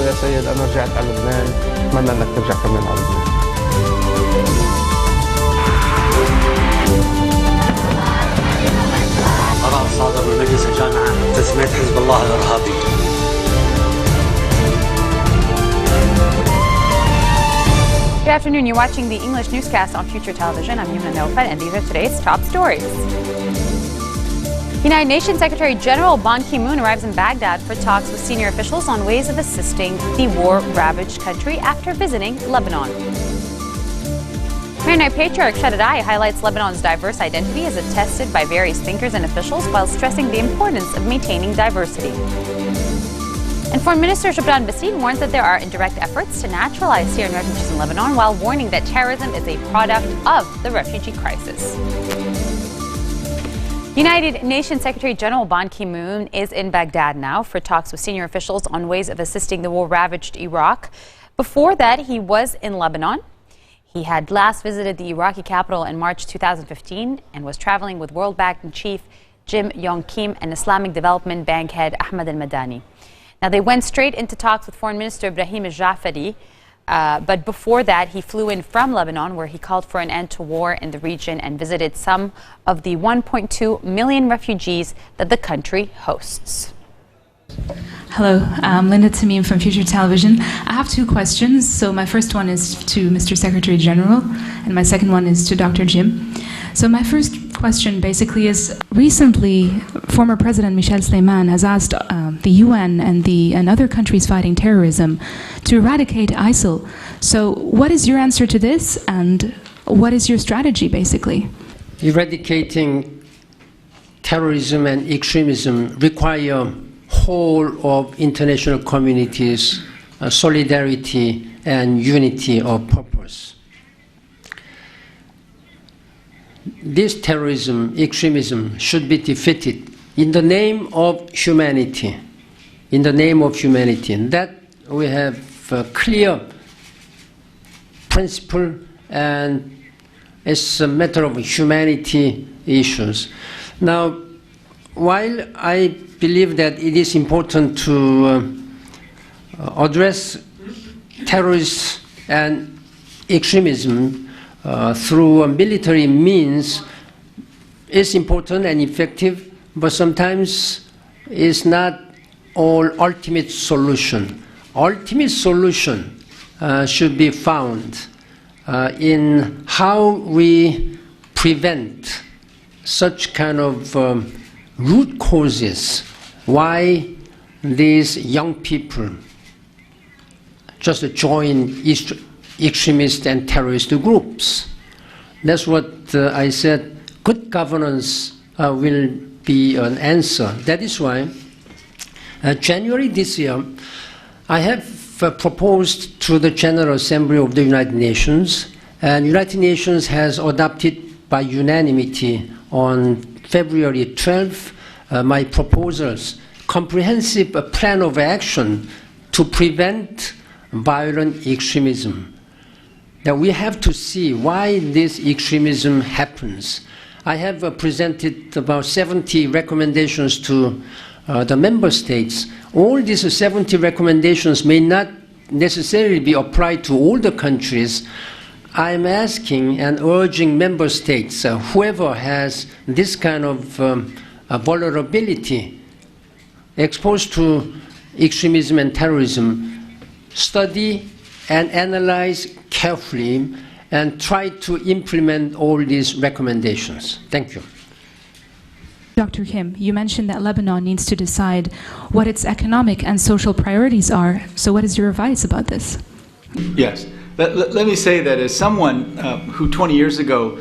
له يا سيد أنا رجعت على لبنان، أتمنى أنك ترجع كمان على لبنان. قرار صادر من مجلس الجامعة تسمية حزب الله الإرهابي. Good afternoon. You're watching the English newscast on Future Television. I'm Yumna Nofat, and these are today's top stories. United Nations Secretary General Ban Ki-moon arrives in Baghdad for talks with senior officials on ways of assisting the war-ravaged country after visiting Lebanon. Maronite Patriarch Shaddai highlights Lebanon's diverse identity as attested by various thinkers and officials while stressing the importance of maintaining diversity. And Foreign Minister Jabran Bassine warns that there are indirect efforts to naturalize Syrian refugees in Lebanon while warning that terrorism is a product of the refugee crisis. United Nations Secretary General Ban Ki-moon is in Baghdad now for talks with senior officials on ways of assisting the war-ravaged Iraq. Before that, he was in Lebanon. He had last visited the Iraqi capital in March 2015 and was traveling with World Bank chief Jim Yong Kim and Islamic Development Bank head Ahmed al-Madani. Now, they went straight into talks with Foreign Minister Ibrahim al-Jafari, but before that, he flew in from Lebanon, where he called for an end to war in the region and visited some of the 1.2 million refugees that the country hosts. Hello, I'm Linda Tamim from Future Television. I have two questions. So my first one is to Mr. Secretary General, and my second one is to Dr. Jim. So my first question basically is, recently former President Michel Sleiman has asked the UN and other countries fighting terrorism to eradicate ISIL. So what is your answer to this, and what is your strategy basically? Eradicating terrorism and extremism require whole of international communities, solidarity and unity of purpose. This terrorism, extremism should be defeated in the name of humanity. In the name of humanity. And that we have a clear principle, and it's a matter of humanity issues. Now, while I believe that it is important to address terrorists and extremism through military means, is important and effective, but sometimes it's not all ultimate solution. Ultimate solution should be found in how we prevent such kind of root causes why these young people just join extremist and terrorist groups. That's what I said. Good governance will be an answer. That is why January this year I have proposed to the General Assembly of the United Nations, and United Nations has adopted by unanimity on February 12th my proposals, comprehensive plan of action to prevent violent extremism. Now we have to see why this extremism happens. I have presented about 70 recommendations to the member states. All these 70 recommendations may not necessarily be applied to all the countries. I'm asking and urging member states, whoever has this kind of vulnerability exposed to extremism and terrorism, study and analyze carefully and try to implement all these recommendations. Thank you. Dr. Kim, you mentioned that Lebanon needs to decide what its economic and social priorities are. So what is your advice about this? Yes. Let me say that as someone who 20 years ago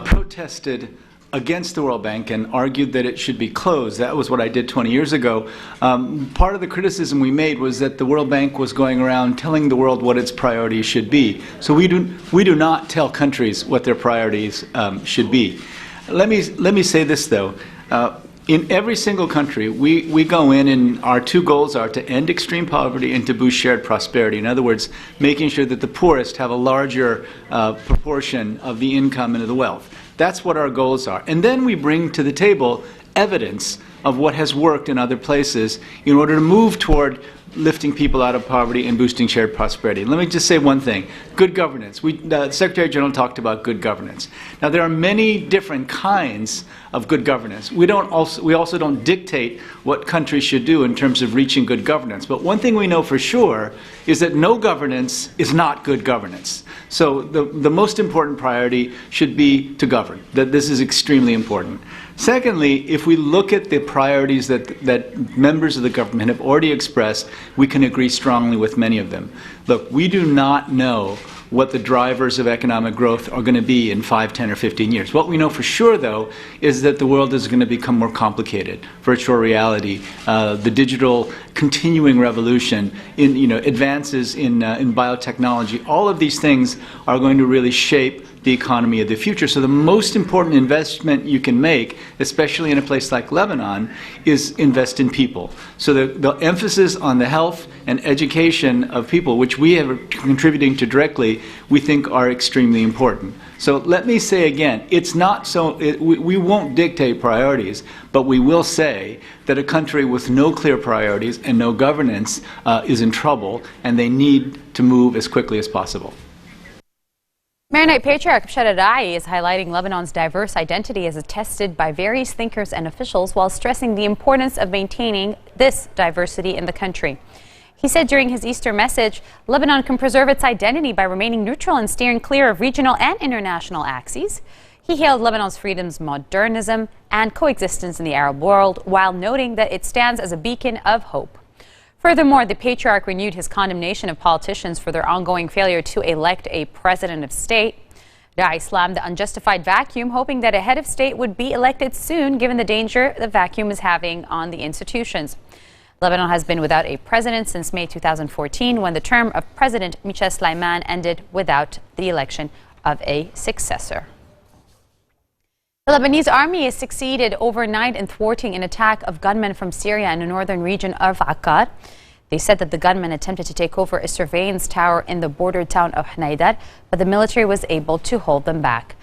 protested against the World Bank and argued that it should be closed. That was what I did 20 years ago. Part of the criticism we made was that the World Bank was going around telling the world what its priorities should be. So we do not tell countries what their priorities should be. Let me say this though. In every single country, we go in and our two goals are to end extreme poverty and to boost shared prosperity. In other words, making sure that the poorest have a larger proportion of the income and of the wealth. That's what our goals are. And then we bring to the table evidence of what has worked in other places in order to move toward lifting people out of poverty and boosting shared prosperity. Let me just say one thing. Good governance. The Secretary General talked about good governance. Now, there are many different kinds of good governance. We also don't dictate what countries should do in terms of reaching good governance. But one thing we know for sure is that no governance is not good governance. So the most important priority should be to govern. That this is extremely important. Secondly, if we look at the priorities that members of the government have already expressed, we can agree strongly with many of them. Look, we do not know what the drivers of economic growth are going to be in 5, 10, or 15 years. What we know for sure, though, is that the world is going to become more complicated. Virtual reality, the digital continuing revolution, advances in biotechnology, all of these things are going to really shape the economy of the future. So the most important investment you can make, especially in a place like Lebanon, is invest in people. So the emphasis on the health and education of people, which we are contributing to directly, we think are extremely important. So let me say again, it's not so, we won't dictate priorities, but we will say that a country with no clear priorities and no governance is in trouble, and they need to move as quickly as possible. Maronite Patriarch Shadadai is highlighting Lebanon's diverse identity as attested by various thinkers and officials while stressing the importance of maintaining this diversity in the country. He said during his Easter message, Lebanon can preserve its identity by remaining neutral and steering clear of regional and international axes. He hailed Lebanon's freedoms, modernism, and coexistence in the Arab world while noting that it stands as a beacon of hope. Furthermore, the Patriarch renewed his condemnation of politicians for their ongoing failure to elect a president of state. Da'i slammed the unjustified vacuum, hoping that a head of state would be elected soon, given the danger the vacuum is having on the institutions. Lebanon has been without a president since May 2014, when the term of President Michel Sleiman ended without the election of a successor. The Lebanese army has succeeded overnight in thwarting an attack of gunmen from Syria in the northern region of Akkar. They said that the gunmen attempted to take over a surveillance tower in the border town of Hnaydar, but the military was able to hold them back.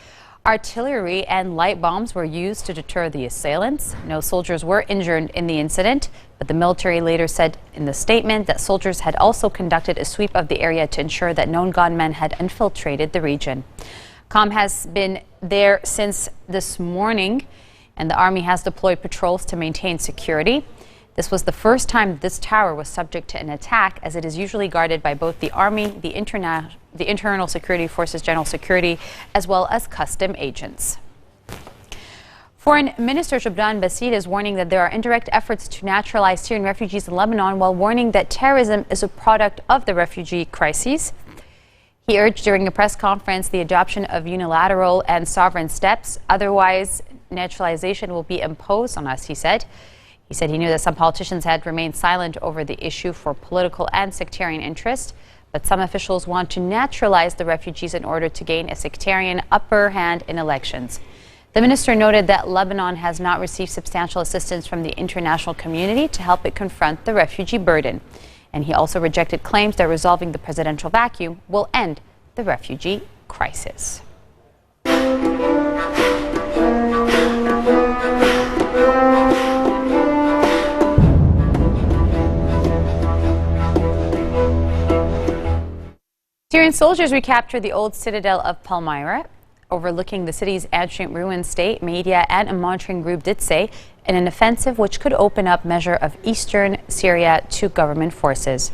Artillery and light bombs were used to deter the assailants. No soldiers were injured in the incident, but the military later said in the statement that soldiers had also conducted a sweep of the area to ensure that known gunmen had infiltrated the region. Calm has been there since this morning, and the army has deployed patrols to maintain security. This was the first time this tower was subject to an attack, as it is usually guarded by both the Army, the Internal Security Forces General Security, as well as custom agents. Foreign Minister Jabran Basid is warning that there are indirect efforts to naturalize Syrian refugees in Lebanon, while warning that terrorism is a product of the refugee crises. He urged during a press conference the adoption of unilateral and sovereign steps. Otherwise, naturalization will be imposed on us, he said. He said he knew that some politicians had remained silent over the issue for political and sectarian interest, but some officials want to naturalize the refugees in order to gain a sectarian upper hand in elections. The minister noted that Lebanon has not received substantial assistance from the international community to help it confront the refugee burden. And he also rejected claims that resolving the presidential vacuum will end the refugee crisis. Syrian soldiers recaptured the old citadel of Palmyra, overlooking the city's ancient ruins. State media and a monitoring group did say in an offensive which could open up measure of eastern Syria to government forces.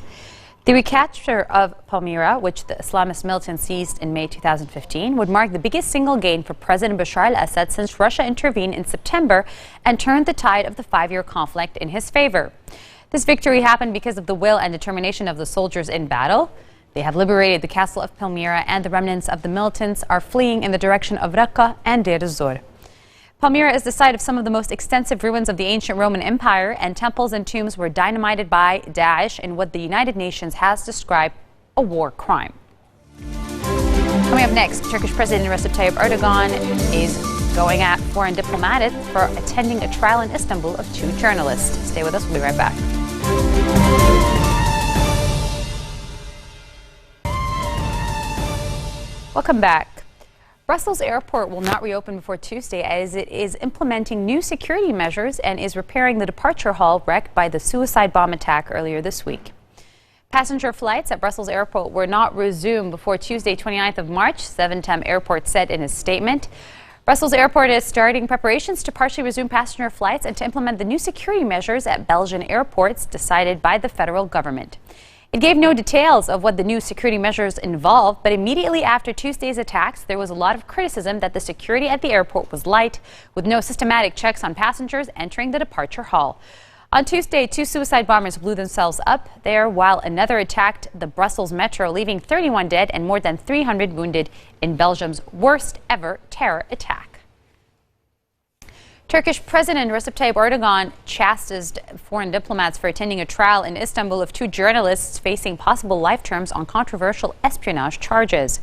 The recapture of Palmyra, which the Islamist militants seized in May 2015, would mark the biggest single gain for President Bashar al-Assad since Russia intervened in September and turned the tide of the 5-year conflict in his favor. This victory happened because of the will and determination of the soldiers in battle. They have liberated the castle of Palmyra, and the remnants of the militants are fleeing in the direction of Raqqa and Deir ez-Zor. Palmyra is the site of some of the most extensive ruins of the ancient Roman Empire, and temples and tombs were dynamited by Daesh in what the United Nations has described a war crime. Coming up next, Turkish President Recep Tayyip Erdogan is going at foreign diplomats for attending a trial in Istanbul of 2 journalists. Stay with us, we'll be right back. Welcome back. Brussels Airport will not reopen before Tuesday, as it is implementing new security measures and is repairing the departure hall wrecked by the suicide bomb attack earlier this week. Passenger flights at Brussels Airport were not resumed before Tuesday, 29th of March, Zaventem Airport said in a statement. Brussels Airport is starting preparations to partially resume passenger flights and to implement the new security measures at Belgian airports decided by the federal government. It gave no details of what the new security measures involve, but immediately after Tuesday's attacks, there was a lot of criticism that the security at the airport was light, with no systematic checks on passengers entering the departure hall. On Tuesday, 2 suicide bombers blew themselves up there, while another attacked the Brussels metro, leaving 31 dead and more than 300 wounded in Belgium's worst ever terror attack. Turkish President Recep Tayyip Erdogan chastised foreign diplomats for attending a trial in Istanbul of 2 journalists facing possible life terms on controversial espionage charges.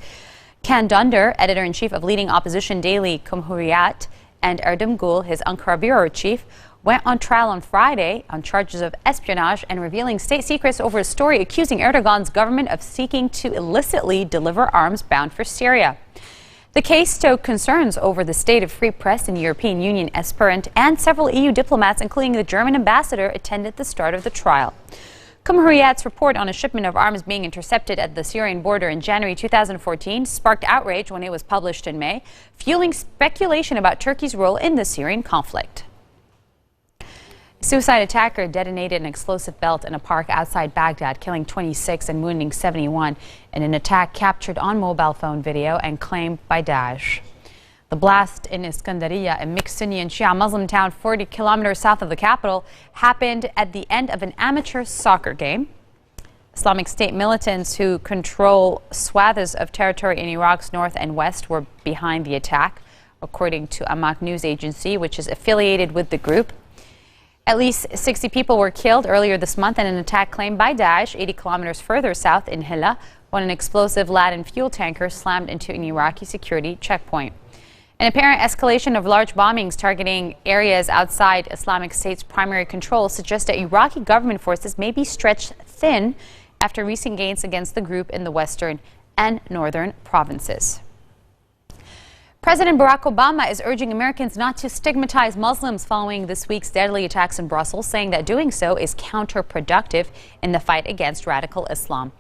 Can Dunder, editor-in-chief of leading opposition daily Cumhuriyet, and Erdem Gül, his Ankara bureau chief, went on trial on Friday on charges of espionage and revealing state secrets over a story accusing Erdogan's government of seeking to illicitly deliver arms bound for Syria. The case stoked concerns over the state of free press in European Union aspirant, and several EU diplomats, including the German ambassador, attended the start of the trial. Cumhuriyet's report on a shipment of arms being intercepted at the Syrian border in January 2014 sparked outrage when it was published in May, fueling speculation about Turkey's role in the Syrian conflict. A suicide attacker detonated an explosive belt in a park outside Baghdad, killing 26 and wounding 71 in an attack captured on mobile phone video and claimed by Daesh. The blast in Iskandariya, a mixed Sunni and Shia Muslim town 40 kilometers south of the capital, happened at the end of an amateur soccer game. Islamic State militants who control swaths of territory in Iraq's north and west were behind the attack, according to Amaq news agency, which is affiliated with the group. At least 60 people were killed earlier this month in an attack claimed by Daesh 80 kilometers further south in Hilla, when an explosive laden fuel tanker slammed into an Iraqi security checkpoint. An apparent escalation of large bombings targeting areas outside Islamic State's primary control suggests that Iraqi government forces may be stretched thin after recent gains against the group in the western and northern provinces. President Barack Obama is urging Americans not to stigmatize Muslims following this week's deadly attacks in Brussels, saying that doing so is counterproductive in the fight against radical Islam.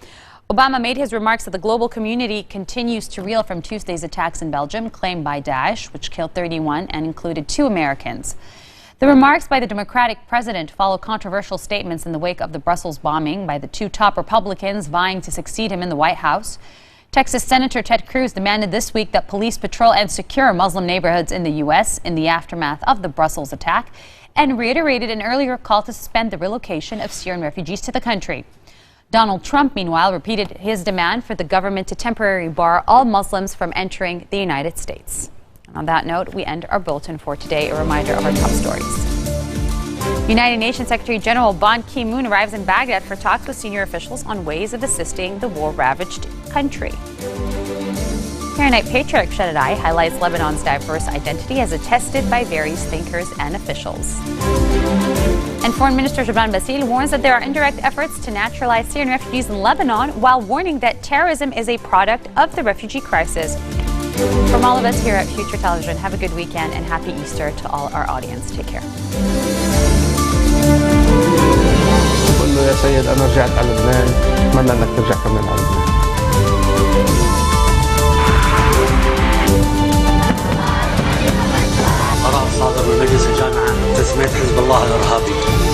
Obama made his remarks that the global community continues to reel from Tuesday's attacks in Belgium, claimed by Daesh, which killed 31 and included 2 Americans. The remarks by the Democratic president follow controversial statements in the wake of the Brussels bombing by the 2 top Republicans vying to succeed him in the White House. Texas Senator Ted Cruz demanded this week that police patrol and secure Muslim neighborhoods in the U.S. in the aftermath of the Brussels attack, and reiterated an earlier call to suspend the relocation of Syrian refugees to the country. Donald Trump, meanwhile, repeated his demand for the government to temporarily bar all Muslims from entering the United States. And on that note, we end our bulletin for today. A reminder of our top stories. United Nations Secretary General Ban Ki-moon arrives in Baghdad for talks with senior officials on ways of assisting the war-ravaged country. Maronite Patriarch Shaddai highlights Lebanon's diverse identity as attested by various thinkers and officials. And Foreign Minister Jabran Basil warns that there are indirect efforts to naturalize Syrian refugees in Lebanon, while warning that terrorism is a product of the refugee crisis. From all of us here at Future Television, have a good weekend and happy Easter to all our audience. Take care. بقول له يا سيد أنا رجعت على لبنان، أتمنى إنك ترجع كمان على لبنان. قرار صادر من مجلس الجامعة تسمية حزب الله الإرهابي.